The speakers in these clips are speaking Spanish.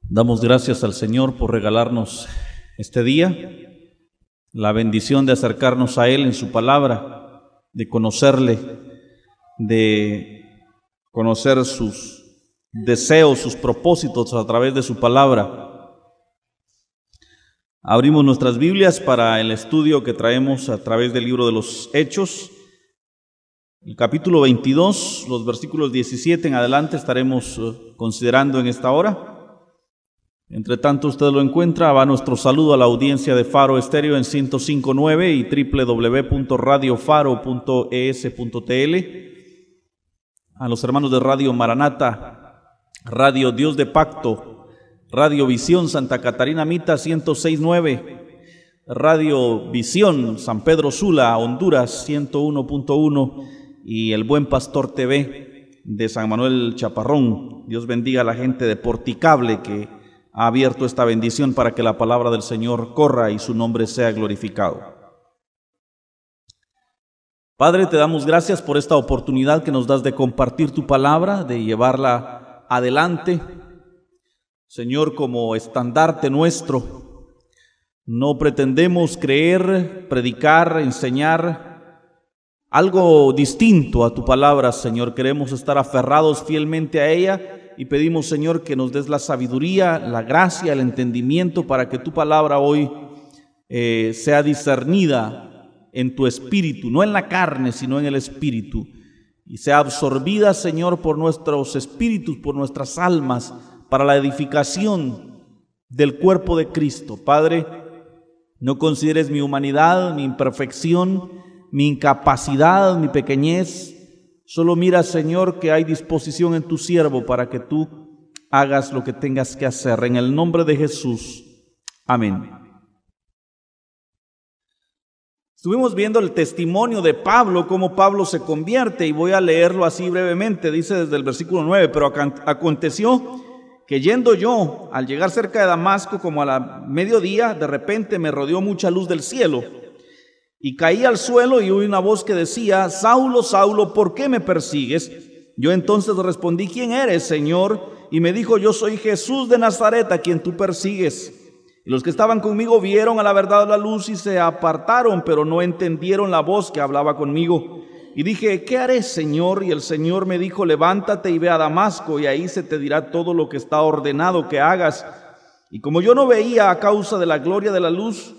Damos gracias al Señor por regalarnos este día, la bendición de acercarnos a Él en su palabra, de conocerle, de conocer sus deseos, sus propósitos a través de su palabra. Abrimos nuestras Biblias para el estudio que traemos a través del libro de los Hechos, el capítulo 22, los versículos 17 en adelante estaremos considerando en esta hora. Entre tanto usted lo encuentra, va nuestro saludo a la audiencia de Faro Estéreo en 105.9 y www.radiofaro.es.tl, a los hermanos de Radio Maranata, Radio Dios de Pacto, Radio Visión Santa Catarina Mita 106.9, Radio Visión San Pedro Sula, Honduras 101.1 y El Buen Pastor TV de San Manuel Chaparrón. Dios bendiga a la gente de Porticable que ha abierto esta bendición para que la palabra del Señor corra y su nombre sea glorificado. Padre, te damos gracias por esta oportunidad que nos das de compartir tu palabra, de llevarla adelante, Señor, como estandarte nuestro. No pretendemos creer, predicar, enseñar algo distinto a tu palabra, Señor. Queremos estar aferrados fielmente a ella y pedimos, Señor, que nos des la sabiduría, la gracia, el entendimiento para que tu palabra hoy sea discernida en tu espíritu, no en la carne, sino en el espíritu, y sea absorbida, Señor, por nuestros espíritus, por nuestras almas, para la edificación del cuerpo de Cristo. Padre, no consideres mi humanidad, mi imperfección, mi incapacidad, mi pequeñez. Solo mira, Señor, que hay disposición en tu siervo para que tú hagas lo que tengas que hacer. En el nombre de Jesús. Amén. Estuvimos viendo el testimonio de Pablo, cómo Pablo se convierte, y voy a leerlo así brevemente. Dice desde el versículo 9, pero aconteció que yendo yo, al llegar cerca de Damasco, como a la mediodía, de repente me rodeó mucha luz del cielo. Y caí al suelo y oí una voz que decía: Saulo, Saulo, ¿por qué me persigues? Yo entonces respondí: ¿quién eres, Señor? Y me dijo: yo soy Jesús de Nazaret, a quien tú persigues. Y los que estaban conmigo vieron a la verdad la luz y se apartaron, pero no entendieron la voz que hablaba conmigo. Y dije: ¿qué haré, Señor? Y el Señor me dijo: levántate y ve a Damasco, y ahí se te dirá todo lo que está ordenado que hagas. Y como yo no veía a causa de la gloria de la luz,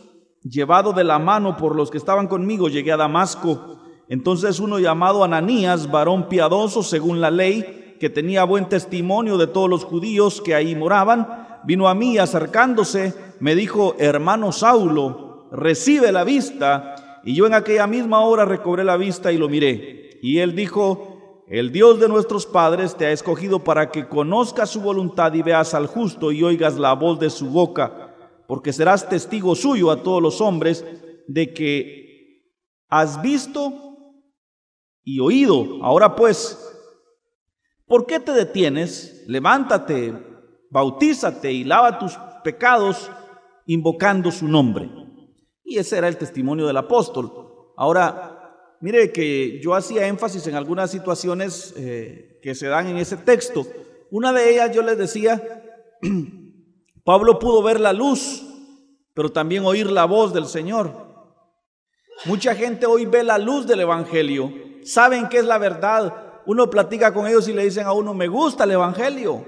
llevado de la mano por los que estaban conmigo, llegué a Damasco. Entonces uno llamado Ananías, varón piadoso según la ley, que tenía buen testimonio de todos los judíos que ahí moraban, vino a mí y acercándose me dijo: hermano Saulo, recibe la vista. Y yo en aquella misma hora recobré la vista y lo miré. Y él dijo: el Dios de nuestros padres te ha escogido para que conozcas su voluntad y veas al justo y oigas la voz de su boca, porque serás testigo suyo a todos los hombres de que has visto y oído. Ahora pues, ¿por qué te detienes? Levántate, bautízate y lava tus pecados invocando su nombre. Y ese era el testimonio del apóstol. Ahora, mire que yo hacía énfasis en algunas situaciones que se dan en ese texto. Una de ellas yo les decía, Pablo pudo ver la luz, pero también oír la voz del Señor. Mucha gente hoy ve la luz del Evangelio, saben qué es la verdad. Uno platica con ellos y le dicen a uno: me gusta el Evangelio.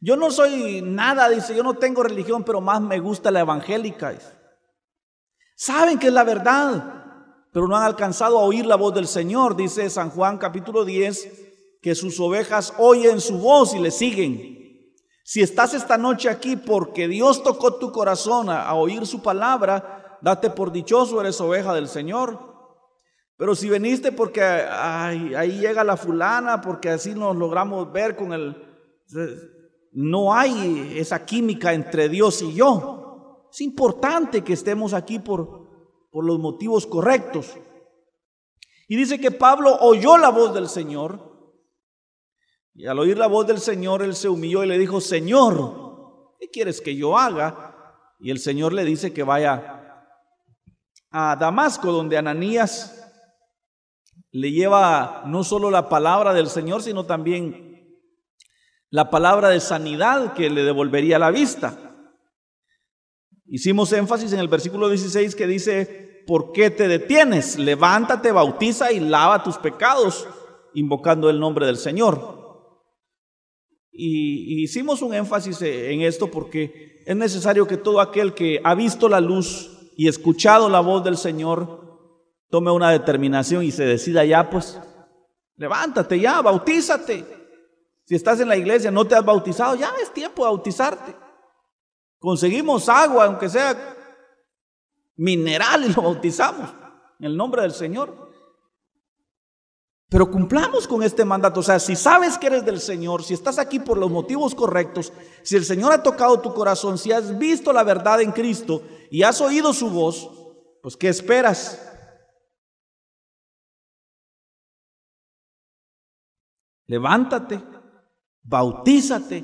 Yo no soy nada, dice, yo no tengo religión, pero más me gusta la evangélica. Saben que es la verdad, pero no han alcanzado a oír la voz del Señor. Dice San Juan capítulo 10 que sus ovejas oyen su voz y le siguen. Si estás esta noche aquí porque Dios tocó tu corazón a oír su palabra, date por dichoso, eres oveja del Señor. Pero si veniste porque ahí llega la fulana, porque así nos logramos ver con el... No hay esa química entre Dios y yo. Es importante que estemos aquí por los motivos correctos. Y dice que Pablo oyó la voz del Señor. Y al oír la voz del Señor, él se humilló y le dijo: Señor, ¿qué quieres que yo haga? Y el Señor le dice que vaya a Damasco, donde Ananías le lleva no solo la palabra del Señor, sino también la palabra de sanidad que le devolvería la vista. Hicimos énfasis en el versículo 16 que dice: ¿por qué te detienes? Levántate, bautiza y lava tus pecados, invocando el nombre del Señor. Y hicimos un énfasis en esto porque es necesario que todo aquel que ha visto la luz y escuchado la voz del Señor tome una determinación y se decida ya, pues, levántate ya, bautízate. Si estás en la iglesia, no te has bautizado, ya es tiempo de bautizarte. Conseguimos agua, aunque sea mineral, y lo bautizamos en el nombre del Señor. Pero cumplamos con este mandato. O sea, si sabes que eres del Señor, si estás aquí por los motivos correctos, si el Señor ha tocado tu corazón, si has visto la verdad en Cristo y has oído su voz, pues ¿qué esperas? Levántate, bautízate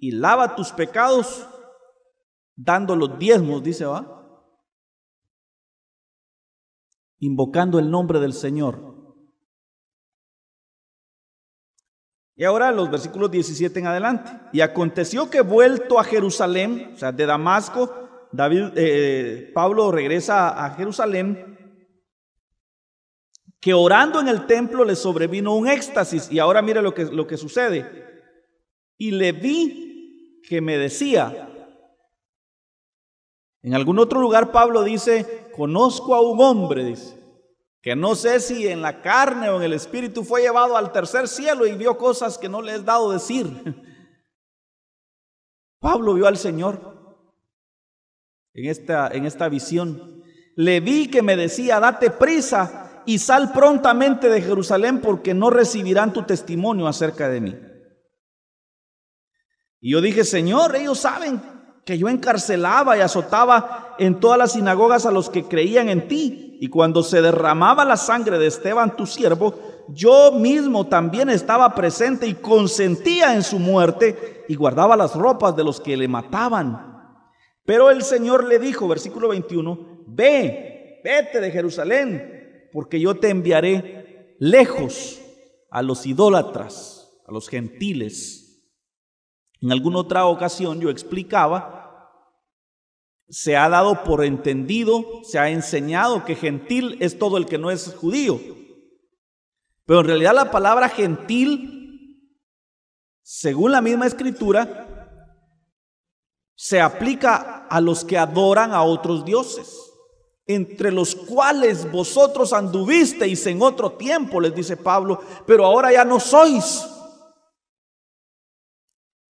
y lava tus pecados dando los diezmos, dice, ¿va? Invocando el nombre del Señor. Y ahora los versículos 17 en adelante. Y aconteció que vuelto a Jerusalén, o sea, de Damasco, Pablo regresa a Jerusalén, que orando en el templo le sobrevino un éxtasis. Y ahora mire lo que sucede. Y le vi que me decía. En algún otro lugar Pablo dice: conozco a un hombre, dice, que no sé si en la carne o en el espíritu fue llevado al tercer cielo y vio cosas que no le es dado decir. Pablo vio al Señor en esta visión. Le vi que me decía: date prisa y sal prontamente de Jerusalén, porque no recibirán tu testimonio acerca de mí. Y yo dije: Señor, ellos saben que yo encarcelaba y azotaba en todas las sinagogas a los que creían en ti, y cuando se derramaba la sangre de Esteban tu siervo, yo mismo también estaba presente y consentía en su muerte y guardaba las ropas de los que le mataban. Pero el Señor le dijo, versículo 21, vete de Jerusalén, porque yo te enviaré lejos a los idólatras, a los gentiles. En alguna otra ocasión yo explicaba, se ha dado por entendido, se ha enseñado que gentil es todo el que no es judío. Pero en realidad la palabra gentil, según la misma escritura, se aplica a los que adoran a otros dioses, entre los cuales vosotros anduvisteis en otro tiempo, les dice Pablo, pero ahora ya no sois.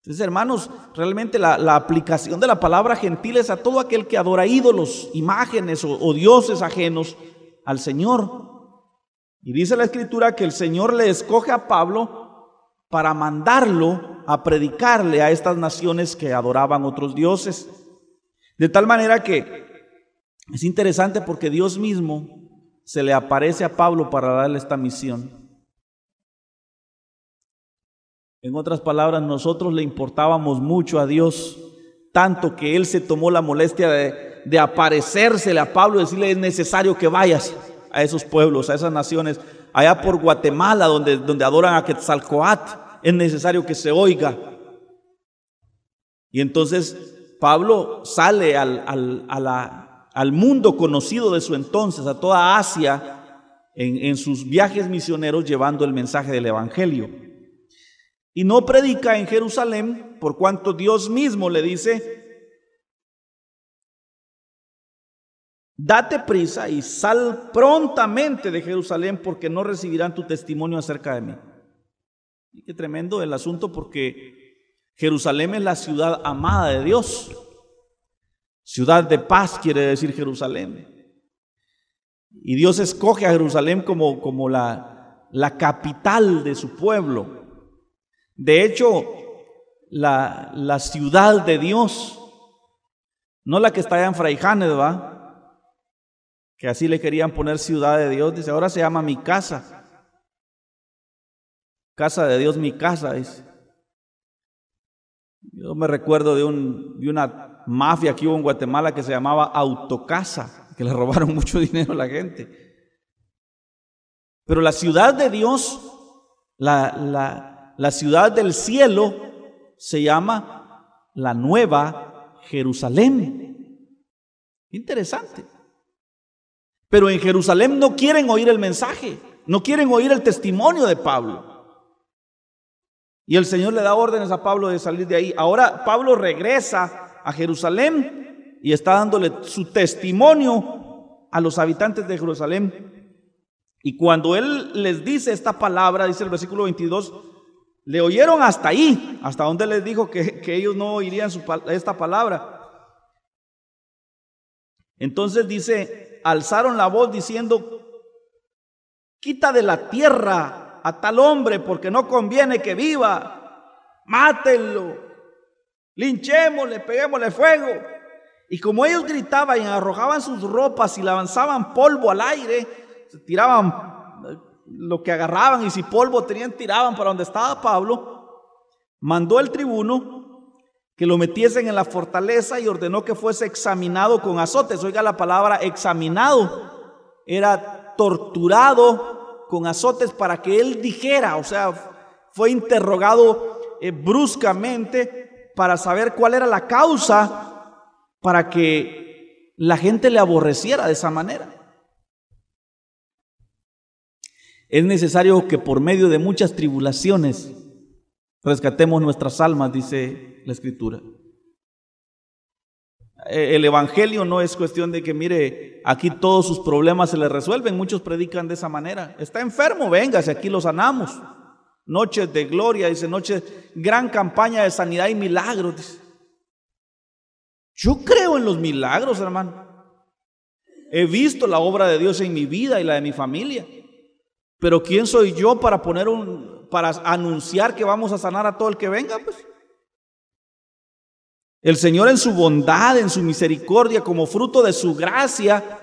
Entonces, hermanos, realmente la aplicación de la palabra gentil es a todo aquel que adora ídolos, imágenes o dioses ajenos al Señor. Y dice la Escritura que el Señor le escoge a Pablo para mandarlo a predicarle a estas naciones que adoraban otros dioses. De tal manera que es interesante porque Dios mismo se le aparece a Pablo para darle esta misión. En otras palabras, nosotros le importábamos mucho a Dios, tanto que Él se tomó la molestia de aparecérsele a Pablo y decirle: es necesario que vayas a esos pueblos, a esas naciones, allá por Guatemala, donde adoran a Quetzalcóatl, es necesario que se oiga. Y entonces Pablo sale al mundo conocido de su entonces, a toda Asia, en sus viajes misioneros, llevando el mensaje del Evangelio. Y no predica en Jerusalén, por cuanto Dios mismo le dice: date prisa y sal prontamente de Jerusalén, porque no recibirán tu testimonio acerca de mí. Y qué tremendo el asunto, porque Jerusalén es la ciudad amada de Dios. Ciudad de paz quiere decir Jerusalén. Y Dios escoge a Jerusalén como la capital de su pueblo. De hecho, la ciudad de Dios, no la que está allá en Fraijanes, ¿va? Que así le querían poner ciudad de Dios, dice, ahora se llama mi casa. Casa de Dios, mi casa, dice. Yo me recuerdo de una mafia que hubo en Guatemala que se llamaba Autocasa, que le robaron mucho dinero a la gente. Pero la ciudad de Dios, la ciudad del cielo, se llama la Nueva Jerusalén. Interesante. Pero en Jerusalén no quieren oír el mensaje, no quieren oír el testimonio de Pablo. Y el Señor le da órdenes a Pablo de salir de ahí. Ahora Pablo regresa a Jerusalén y está dándole su testimonio a los habitantes de Jerusalén. Y cuando él les dice esta palabra, dice el versículo 22, le oyeron hasta ahí, hasta donde les dijo que ellos no oirían esta palabra. Entonces dice, alzaron la voz diciendo: quita de la tierra a tal hombre, porque no conviene que viva. Mátenlo, linchémosle, peguémosle fuego. Y como ellos gritaban y arrojaban sus ropas y lanzaban polvo al aire, se tiraban lo que agarraban, y si polvo tenían, tiraban para donde estaba Pablo, mandó el tribuno que lo metiesen en la fortaleza y ordenó que fuese examinado con azotes. Oiga la palabra examinado, era torturado con azotes para que él dijera, o sea, fue interrogado bruscamente para saber cuál era la causa para que la gente le aborreciera de esa manera. Es necesario que por medio de muchas tribulaciones rescatemos nuestras almas, dice la Escritura. El evangelio no es cuestión de que, mire, aquí todos sus problemas se le resuelven. Muchos predican de esa manera. Está enfermo, véngase, aquí lo sanamos. Noches de gloria, dice, noches, gran campaña de sanidad y milagros, dice. Yo creo en los milagros, hermano. He visto la obra de Dios en mi vida y la de mi familia. Pero ¿quién soy yo para para anunciar que vamos a sanar a todo el que venga? Pues el Señor, en su bondad, en su misericordia, como fruto de su gracia,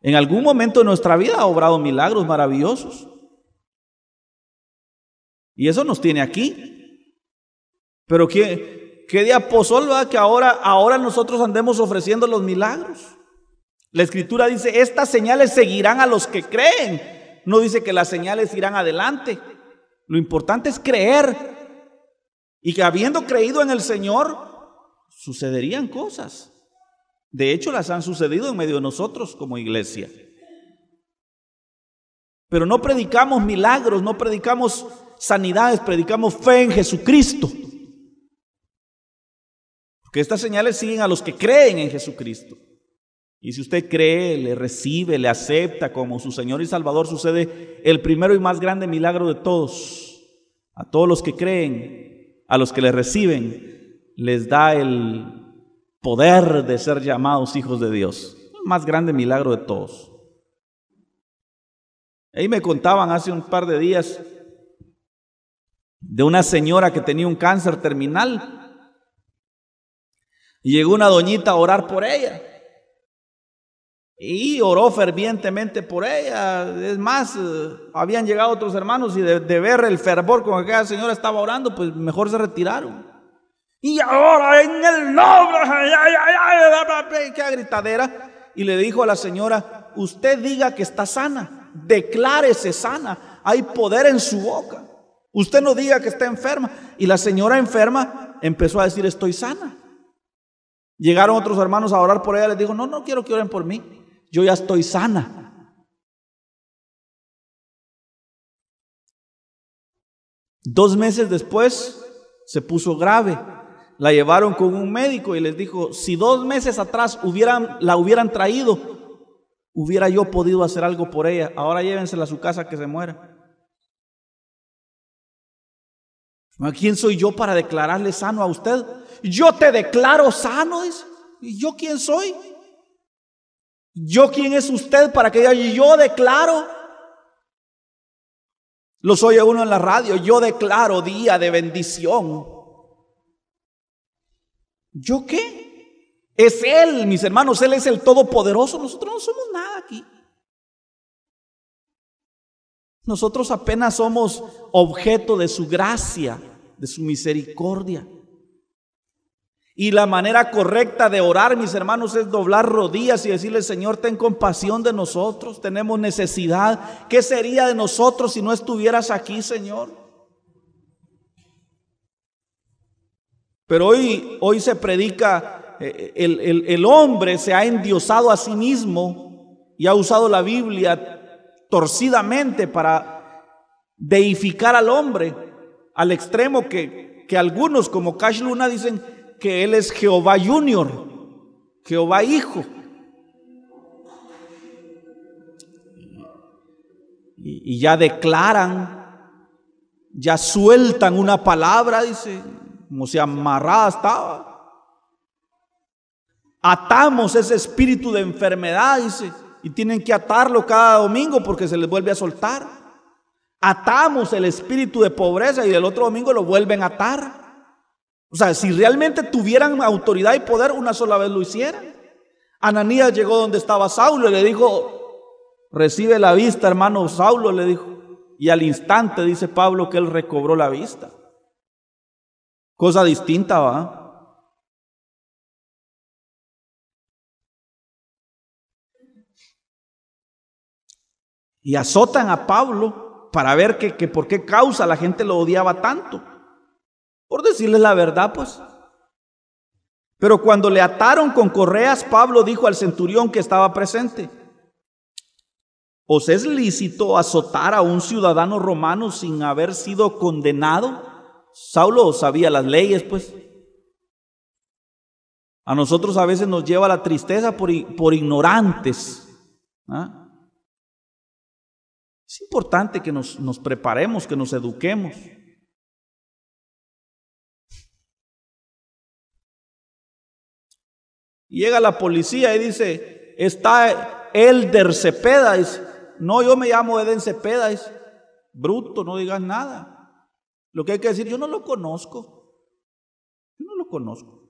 en algún momento de nuestra vida ha obrado milagros maravillosos. Y eso nos tiene aquí. Pero ¿qué de apóstol, verdad? Que ahora nosotros andemos ofreciendo los milagros. La Escritura dice: estas señales seguirán a los que creen. No dice que las señales irán adelante. Lo importante es creer. Y que habiendo creído en el Señor, sucederían cosas. De hecho, las han sucedido en medio de nosotros como iglesia. Pero no predicamos milagros, no predicamos sanidades, predicamos fe en Jesucristo. Porque estas señales siguen a los que creen en Jesucristo. Y si usted cree, le recibe, le acepta como su Señor y Salvador, sucede el primero y más grande milagro de todos. A todos los que creen, a los que le reciben, les da el poder de ser llamados hijos de Dios. El más grande milagro de todos. Ahí me contaban hace un par de días de una señora que tenía un cáncer terminal. Y llegó una doñita a orar por ella. Y oró fervientemente por ella. Es más, habían llegado otros hermanos y de ver el fervor con que aquella señora estaba orando, pues mejor se retiraron. Y ahora en el nombre, qué gritadera. Y le dijo a la señora: usted diga que está sana, declárese sana, hay poder en su boca. Usted no diga que está enferma. Y la señora enferma empezó a decir: estoy sana. Llegaron otros hermanos a orar por ella. Les dijo: no quiero que oren por mí, yo ya estoy sana. 2 meses después se puso grave. La llevaron con un médico y les dijo: si 2 meses atrás la hubieran traído, hubiera yo podido hacer algo por ella. Ahora llévensela a su casa que se muera. ¿A quién soy yo para declararle sano a usted? Yo te declaro sano, dice. ¿Y yo quién soy? ¿Yo quién es usted para que diga yo declaro? Los oye uno en la radio: yo declaro día de bendición. ¿Yo qué? Es Él, mis hermanos, Él es el Todopoderoso. Nosotros no somos nada aquí. Nosotros apenas somos objeto de su gracia, de su misericordia. Y la manera correcta de orar, mis hermanos, es doblar rodillas y decirle: Señor, ten compasión de nosotros, tenemos necesidad. ¿Qué sería de nosotros si no estuvieras aquí, Señor? Pero hoy se predica, el hombre se ha endiosado a sí mismo y ha usado la Biblia torcidamente para deificar al hombre, al extremo que algunos como Cash Luna dicen que él es Jehová Junior, Jehová Hijo. Y ya declaran, ya sueltan una palabra, dice, como si amarrada estaba. Atamos ese espíritu de enfermedad, dice, y tienen que atarlo cada domingo porque se les vuelve a soltar. Atamos el espíritu de pobreza y el otro domingo lo vuelven a atar. O sea, si realmente tuvieran autoridad y poder, una sola vez lo hicieran. Ananías llegó donde estaba Saulo y le dijo: recibe la vista, hermano Saulo, le dijo. Y al instante dice Pablo que él recobró la vista. Cosa distinta, ¿va? Y azotan a Pablo para ver que por qué causa la gente lo odiaba tanto. Por decirles la verdad, pues. Pero cuando le ataron con correas, Pablo dijo al centurión que estaba presente: ¿os es lícito azotar a un ciudadano romano sin haber sido condenado? Saulo sabía las leyes, pues. A nosotros a veces nos lleva la tristeza por ignorantes. ¿Ah? Es importante que nos preparemos, que nos eduquemos. Llega la policía y dice: está Elder Cepeda. Dice: no, yo me llamo Eden Cepeda. Dice: bruto, no digas nada. Lo que hay que decir: yo no lo conozco. Yo no lo conozco.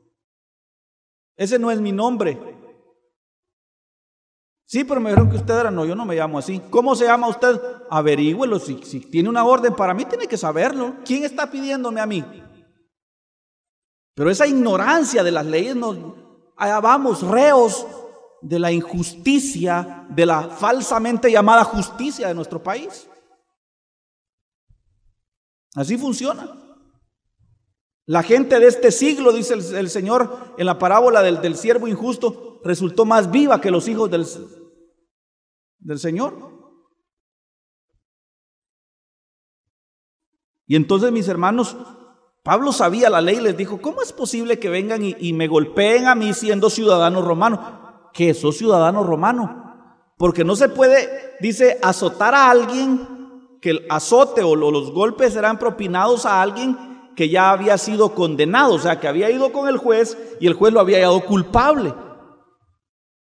Ese no es mi nombre. Sí, pero me dijeron que usted era. No, yo no me llamo así. ¿Cómo se llama usted? Averígüelo. Si tiene una orden para mí, tiene que saberlo. ¿Quién está pidiéndome a mí? Pero esa ignorancia de las leyes allá vamos, reos de la injusticia, de la falsamente llamada justicia de nuestro país. Así funciona. La gente de este siglo, dice el Señor en la parábola del siervo injusto, resultó más viva que los hijos del Señor. Y entonces, mis hermanos, Pablo sabía la ley y les dijo: ¿cómo es posible que vengan y me golpeen a mí siendo ciudadano romano? ¿Qué sos ciudadano romano? Porque no se puede, dice, azotar a alguien, que el azote o los golpes serán propinados a alguien que ya había sido condenado, o sea, que había ido con el juez y el juez lo había hallado culpable.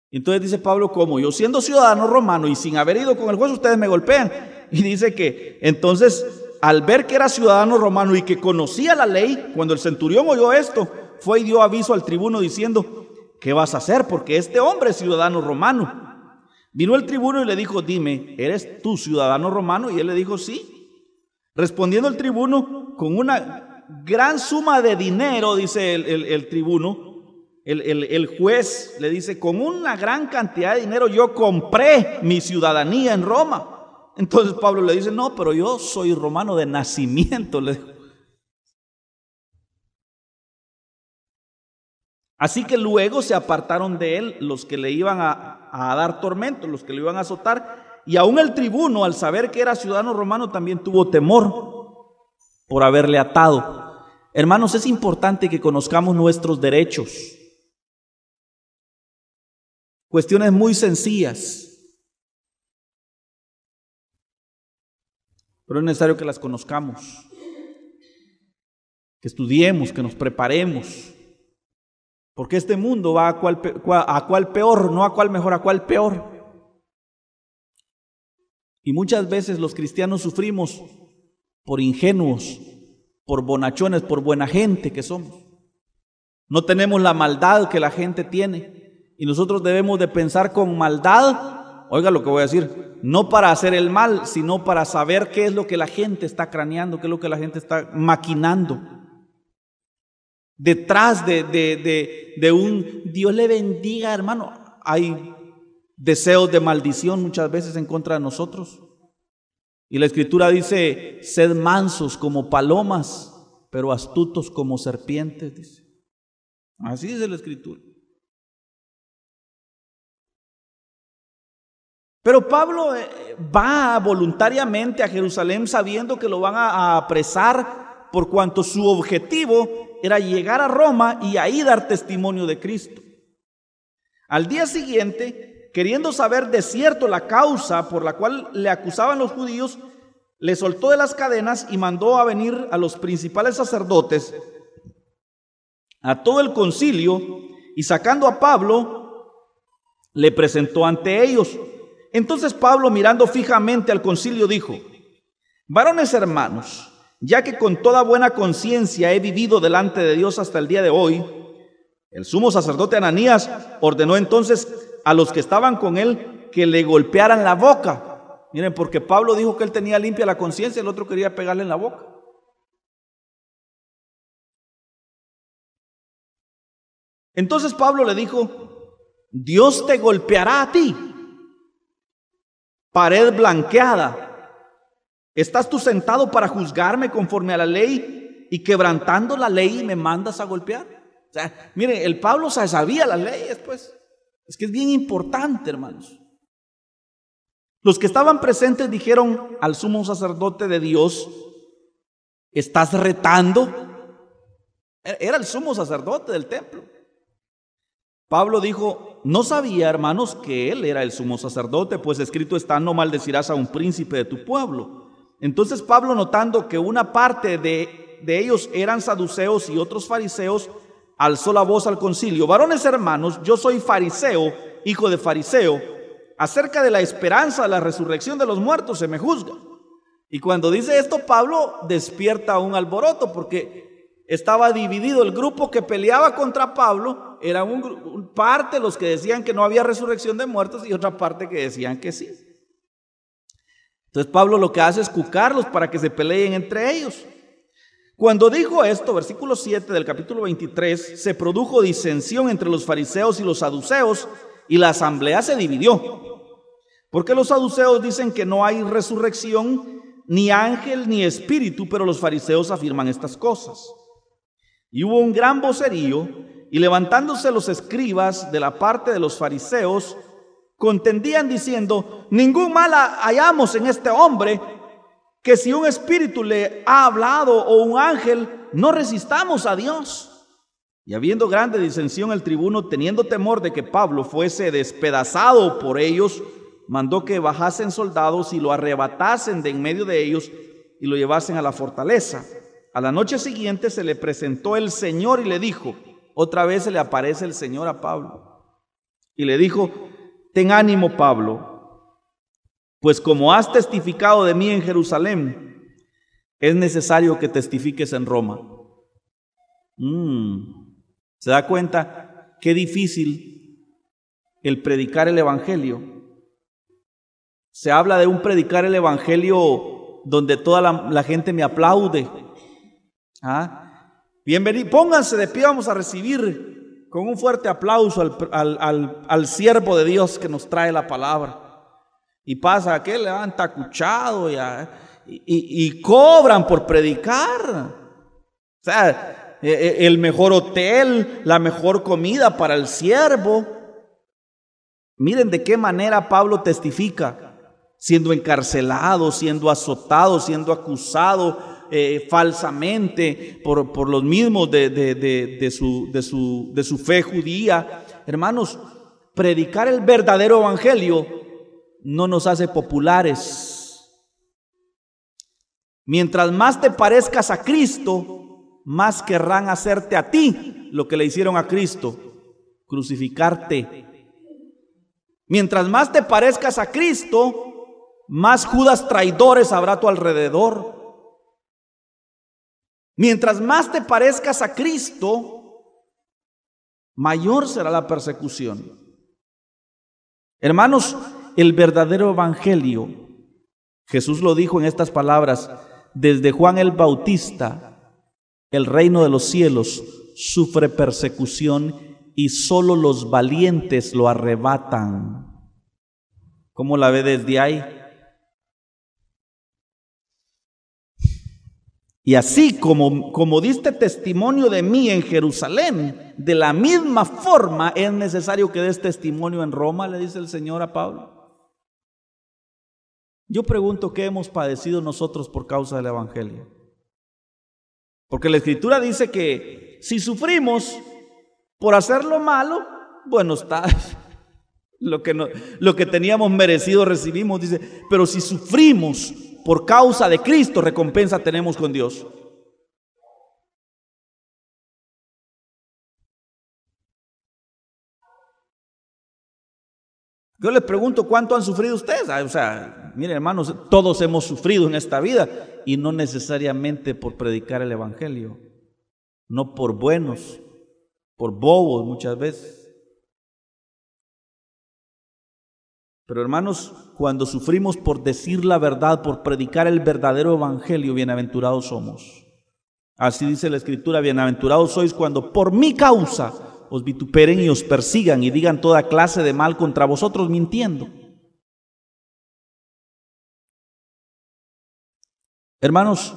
Entonces dice Pablo: ¿cómo? Yo siendo ciudadano romano y sin haber ido con el juez, ustedes me golpean. Y dice que entonces, al ver que era ciudadano romano y que conocía la ley, cuando el centurión oyó esto, fue y dio aviso al tribuno diciendo: ¿qué vas a hacer? Porque este hombre es ciudadano romano. Vino el tribuno y le dijo: dime, ¿eres tú ciudadano romano? Y él le dijo: sí. Respondiendo el tribuno, con una gran suma de dinero, dice el tribuno, el juez le dice: con una gran cantidad de dinero yo compré mi ciudadanía en Roma. Entonces Pablo le dice: no, pero yo soy romano de nacimiento, le dijo. Así que luego se apartaron de él los que le iban a dar tormento, los que le iban a azotar. Y aún el tribuno, al saber que era ciudadano romano, también tuvo temor por haberle atado. Hermanos, es importante que conozcamos nuestros derechos. Cuestiones muy sencillas, pero es necesario que las conozcamos, que estudiemos, que nos preparemos, porque este mundo va a cuál peor, no a cuál mejor, a cuál peor. Y muchas veces los cristianos sufrimos por ingenuos, por bonachones, por buena gente que somos. No tenemos la maldad que la gente tiene, y nosotros debemos de pensar con maldad. Oiga lo que voy a decir: no para hacer el mal, sino para saber qué es lo que la gente está craneando, qué es lo que la gente está maquinando. Detrás de un Dios le bendiga, hermano, hay deseos de maldición muchas veces en contra de nosotros. Y la Escritura dice: sed mansos como palomas, pero astutos como serpientes, dice. Así dice la Escritura. Pero Pablo va voluntariamente a Jerusalén sabiendo que lo van a apresar, por cuanto su objetivo era llegar a Roma y ahí dar testimonio de Cristo. Al día siguiente, queriendo saber de cierto la causa por la cual le acusaban los judíos, le soltó de las cadenas y mandó a venir a los principales sacerdotes, a todo el concilio, y sacando a Pablo, le presentó ante ellos. Entonces Pablo, mirando fijamente al concilio, dijo: varones hermanos, ya que con toda buena conciencia he vivido delante de Dios hasta el día de hoy, el sumo sacerdote Ananías ordenó entonces a los que estaban con él que le golpearan la boca. Miren, porque Pablo dijo que él tenía limpia la conciencia, el otro quería pegarle en la boca. Entonces Pablo le dijo: Dios te golpeará a ti, pared blanqueada. ¿Estás tú sentado para juzgarme conforme a la ley y quebrantando la ley me mandas a golpear? O sea, mire, el Pablo sabía las leyes, pues. Es que es bien importante, hermanos. Los que estaban presentes dijeron al sumo sacerdote de Dios: ¿estás retando? Era el sumo sacerdote del templo. Pablo dijo: no sabía, hermanos, que él era el sumo sacerdote, pues escrito está: no maldecirás a un príncipe de tu pueblo. Entonces Pablo, notando que una parte de ellos eran saduceos y otros fariseos, alzó la voz al concilio: varones hermanos, yo soy fariseo, hijo de fariseo. Acerca de la esperanza de la resurrección de los muertos se me juzga. Y cuando dice esto, Pablo despierta un alboroto, porque estaba dividido el grupo que peleaba contra Pablo. Era un parte los que decían que no había resurrección de muertos y otra parte que decían que sí. Entonces Pablo lo que hace es cucarlos para que se peleen entre ellos. Cuando dijo esto, versículo 7 del capítulo 23, se produjo disensión entre los fariseos y los saduceos, y la asamblea se dividió. Porque los saduceos dicen que no hay resurrección, ni ángel, ni espíritu, pero los fariseos afirman estas cosas. Y hubo un gran vocerío, y levantándose los escribas de la parte de los fariseos, contendían diciendo: ningún mal hallamos en este hombre, que si un espíritu le ha hablado o un ángel, no resistamos a Dios. Y habiendo grande disensión, el tribuno, teniendo temor de que Pablo fuese despedazado por ellos, mandó que bajasen soldados y lo arrebatasen de en medio de ellos y lo llevasen a la fortaleza. A la noche siguiente se le presentó el Señor y le dijo, otra vez se le aparece el Señor a Pablo, y le dijo: ten ánimo, Pablo, pues como has testificado de mí en Jerusalén, es necesario que testifiques en Roma. ¿Se da cuenta qué difícil el predicar el evangelio? Se habla de un predicar el evangelio donde toda la gente me aplaude. Bienvenido, pónganse de pie, vamos a recibir con un fuerte aplauso al siervo de Dios que nos trae la palabra. Y pasa aquel, le han tacuchado y cobran por predicar. O sea, el mejor hotel, la mejor comida para el siervo. Miren de qué manera Pablo testifica, siendo encarcelado, siendo azotado, siendo acusado falsamente por los mismos de su fe judía. Hermanos, predicar el verdadero evangelio no nos hace populares. Mientras más te parezcas a Cristo, más querrán hacerte a ti lo que le hicieron a Cristo: crucificarte. Mientras más te parezcas a Cristo, más Judas traidores habrá a tu alrededor. Mientras más te parezcas a Cristo, mayor será la persecución. Hermanos, el verdadero evangelio, Jesús lo dijo en estas palabras: desde Juan el Bautista, el reino de los cielos sufre persecución y solo los valientes lo arrebatan. ¿Cómo la ve desde ahí? Y así como diste testimonio de mí en Jerusalén, De la misma forma es necesario que des testimonio en Roma, le dice el Señor a Pablo. Yo pregunto, ¿qué hemos padecido nosotros por causa del Evangelio? Porque la Escritura dice que si sufrimos por hacer lo malo, bueno está, lo que teníamos merecido recibimos, dice, pero si sufrimos por causa de Cristo, recompensa tenemos con Dios. Yo les pregunto, ¿cuánto han sufrido ustedes? O sea, miren hermanos, todos hemos sufrido en esta vida y no necesariamente por predicar el Evangelio, no por buenos, por bobos muchas veces. Pero hermanos, cuando sufrimos por decir la verdad, por predicar el verdadero Evangelio, bienaventurados somos. Así dice la Escritura, bienaventurados sois cuando por mi causa os vituperen y os persigan y digan toda clase de mal contra vosotros mintiendo. Hermanos,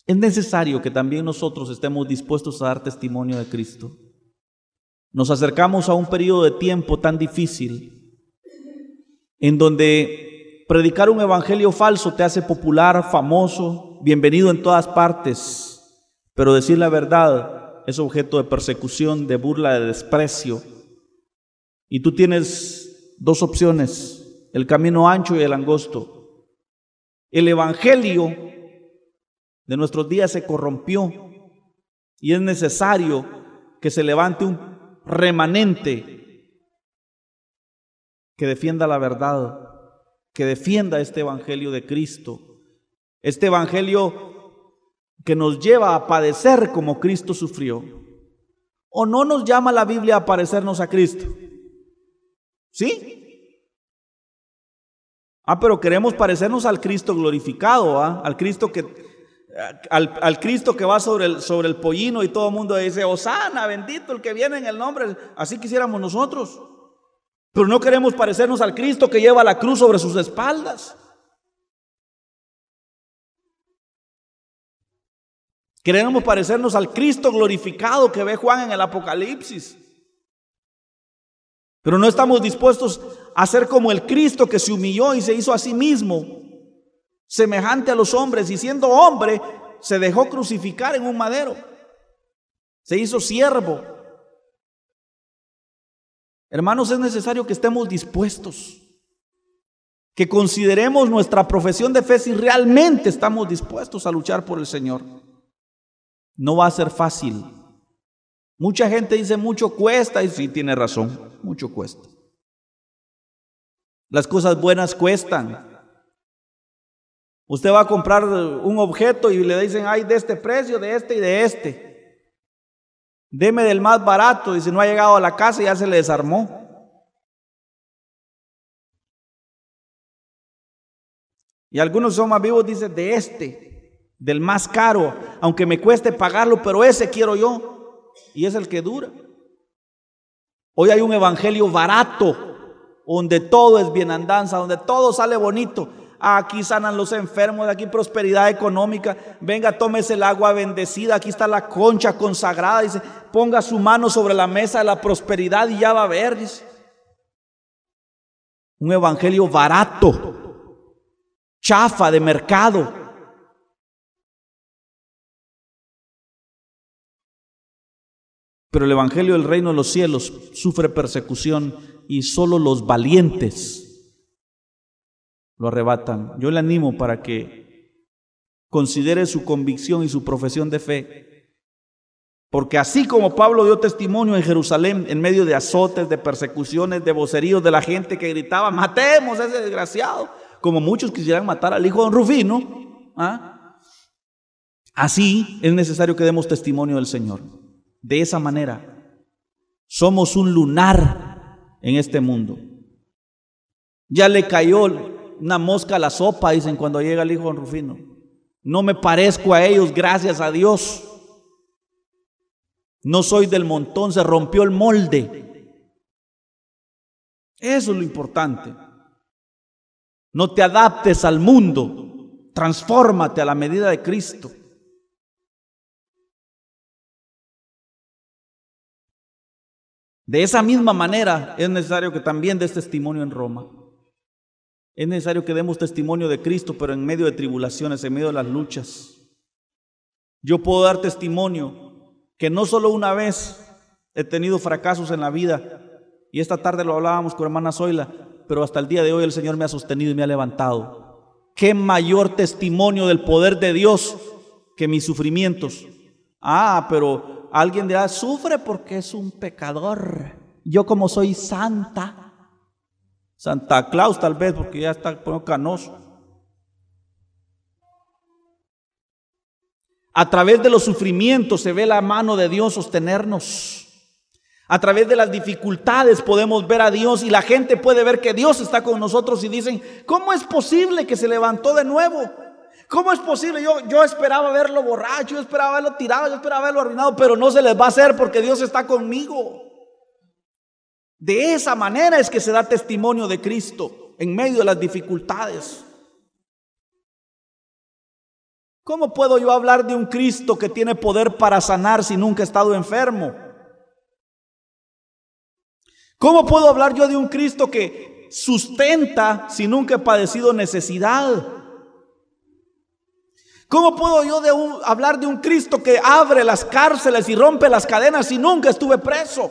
es necesario que también nosotros estemos dispuestos a dar testimonio de Cristo. Nos acercamos a un periodo de tiempo tan difícil en donde predicar un evangelio falso te hace popular, famoso, bienvenido en todas partes, pero decir la verdad es objeto de persecución, de burla, de desprecio. Y tú tienes dos opciones, el camino ancho y el angosto. El evangelio de nuestros días se corrompió y es necesario que se levante un remanente que defienda la verdad, que defienda este evangelio de Cristo, este evangelio que nos lleva a padecer como Cristo sufrió. ¿O no nos llama la Biblia a parecernos a Cristo? ¿Sí? Pero queremos parecernos al Cristo glorificado, al Cristo al Cristo que va sobre el pollino y todo el mundo dice, Hosana, bendito el que viene en el nombre. Así quisiéramos nosotros. Pero no queremos parecernos al Cristo que lleva la cruz sobre sus espaldas. Queremos parecernos al Cristo glorificado que ve Juan en el Apocalipsis. Pero no estamos dispuestos a ser como el Cristo que se humilló y se hizo a sí mismo semejante a los hombres, y siendo hombre se dejó crucificar en un madero. Se hizo siervo. Hermanos, es necesario que estemos dispuestos, que consideremos nuestra profesión de fe si realmente estamos dispuestos a luchar por el Señor. No va a ser fácil. Mucha gente dice mucho cuesta, y sí tiene razón, mucho cuesta. Las cosas buenas cuestan. Usted va a comprar un objeto y le dicen, hay de este precio, de este y de este. Deme del más barato, y si no ha llegado a la casa ya se le desarmó. Y algunos son más vivos, dicen de este, del más caro, aunque me cueste pagarlo, pero ese quiero yo, y es el que dura. Hoy hay un evangelio barato, donde todo es bienandanza, donde todo sale bonito. Aquí sanan los enfermos, aquí prosperidad económica. Venga, tómese el agua bendecida, aquí está la concha consagrada. Dice, ponga su mano sobre la mesa de la prosperidad y ya va a ver, dice. Un evangelio barato, chafa de mercado. Pero el evangelio del reino de los cielos sufre persecución y solo los valientes lo arrebatan. Yo le animo para que considere su convicción y su profesión de fe. Porque así como Pablo dio testimonio en Jerusalén en medio de azotes, de persecuciones, de voceríos de la gente que gritaba, matemos a ese desgraciado, como muchos quisieran matar al hijo de don Rufino, así es necesario que demos testimonio del Señor. De esa manera, somos un lunar en este mundo. Ya le cayó una mosca a la sopa, dicen cuando llega el hijo de don Rufino. No me parezco a ellos, gracias a Dios. No soy del montón, se rompió el molde. Eso es lo importante. No te adaptes al mundo, transfórmate a la medida de Cristo. De esa misma manera es necesario que también des testimonio en Roma. Es necesario que demos testimonio de Cristo, pero en medio de tribulaciones, en medio de las luchas. Yo puedo dar testimonio que no solo una vez he tenido fracasos en la vida, y esta tarde lo hablábamos con hermana Zoila, pero hasta el día de hoy el Señor me ha sostenido y me ha levantado. ¿Qué mayor testimonio del poder de Dios que mis sufrimientos? Pero alguien dirá, sufre porque es un pecador. Yo como soy santa. Santa Claus tal vez, porque ya está canoso. A través de los sufrimientos se ve la mano de Dios sostenernos. A través de las dificultades podemos ver a Dios, y la gente puede ver que Dios está con nosotros y dicen, ¿cómo es posible que se levantó de nuevo? ¿Cómo es posible? Yo esperaba verlo borracho, yo esperaba verlo tirado, yo esperaba verlo arruinado, pero no se les va a hacer porque Dios está conmigo. De esa manera es que se da testimonio de Cristo en medio de las dificultades. ¿Cómo puedo yo hablar de un Cristo que tiene poder para sanar si nunca he estado enfermo? ¿Cómo puedo hablar yo de un Cristo que sustenta si nunca he padecido necesidad? ¿Cómo puedo yo hablar de un Cristo que abre las cárceles y rompe las cadenas si nunca estuve preso?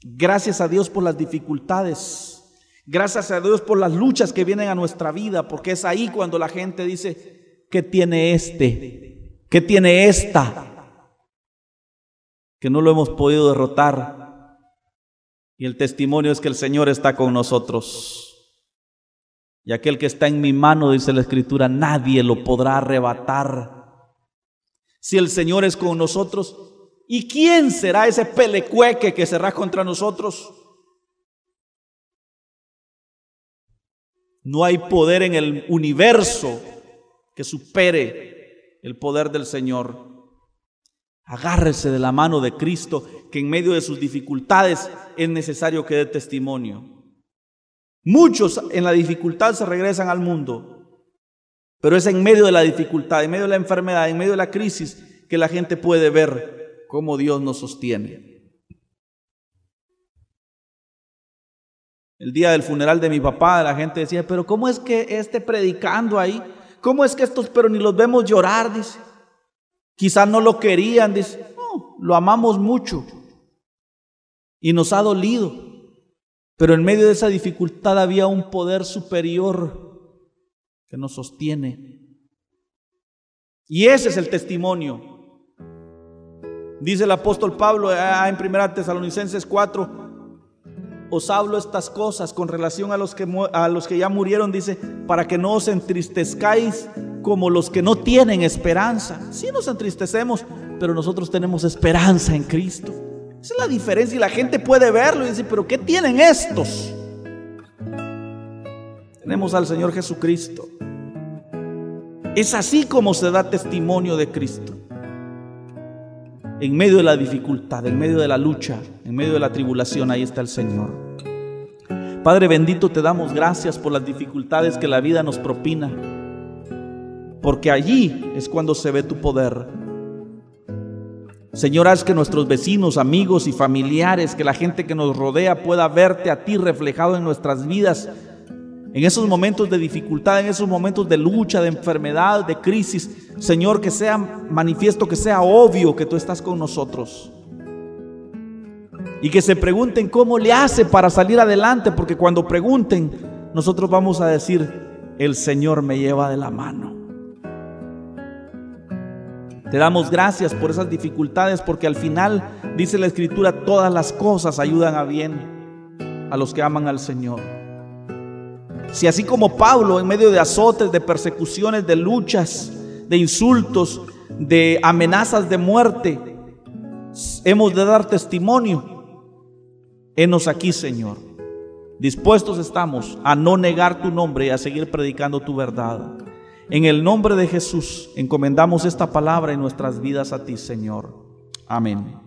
Gracias a Dios por las dificultades. Gracias a Dios por las luchas que vienen a nuestra vida, porque es ahí cuando la gente dice, ¿qué tiene este? ¿Qué tiene esta? Que no lo hemos podido derrotar. Y el testimonio es que el Señor está con nosotros. Y aquel que está en mi mano, dice la Escritura, nadie lo podrá arrebatar. Si el Señor es con nosotros, ¿y quién será ese pelecueque que será contra nosotros? No hay poder en el universo que supere el poder del Señor. Agárrese de la mano de Cristo, que en medio de sus dificultades es necesario que dé testimonio. Muchos en la dificultad se regresan al mundo, pero es en medio de la dificultad, en medio de la enfermedad, en medio de la crisis, que la gente puede ver cómo Dios nos sostiene. El día del funeral de mi papá, la gente decía, pero ¿cómo es que esté predicando ahí? ¿Cómo es que estos, pero ni los vemos llorar? Dice. Quizás no lo querían, dice. No, lo amamos mucho y nos ha dolido, pero en medio de esa dificultad había un poder superior que nos sostiene, y ese es el testimonio. Dice el apóstol Pablo en 1 Tesalonicenses 4, os hablo estas cosas con relación a los que ya murieron, dice, para que no os entristezcáis como los que no tienen esperanza. Sí nos entristecemos, pero nosotros tenemos esperanza en Cristo. Esa es la diferencia, y la gente puede verlo y decir, pero ¿qué tienen estos? Tenemos al Señor Jesucristo. Es así como se da testimonio de Cristo. En medio de la dificultad, en medio de la lucha, en medio de la tribulación, ahí está el Señor. Padre bendito, te damos gracias por las dificultades que la vida nos propina, porque allí es cuando se ve tu poder. Señor, haz que nuestros vecinos, amigos y familiares, que la gente que nos rodea pueda verte a ti reflejado en nuestras vidas, en esos momentos de dificultad, en esos momentos de lucha, de enfermedad, de crisis. Señor, que sea manifiesto, que sea obvio que tú estás con nosotros, y que se pregunten cómo le hace para salir adelante, porque cuando pregunten, nosotros vamos a decir, el Señor me lleva de la mano. Te damos gracias por esas dificultades, porque al final, dice la Escritura, todas las cosas ayudan a bien a los que aman al Señor. Si así como Pablo, en medio de azotes, de persecuciones, de luchas, de insultos, de amenazas de muerte, hemos de dar testimonio, henos aquí, Señor. Dispuestos estamos a no negar tu nombre y a seguir predicando tu verdad. En el nombre de Jesús encomendamos esta palabra en nuestras vidas a ti, Señor. Amén.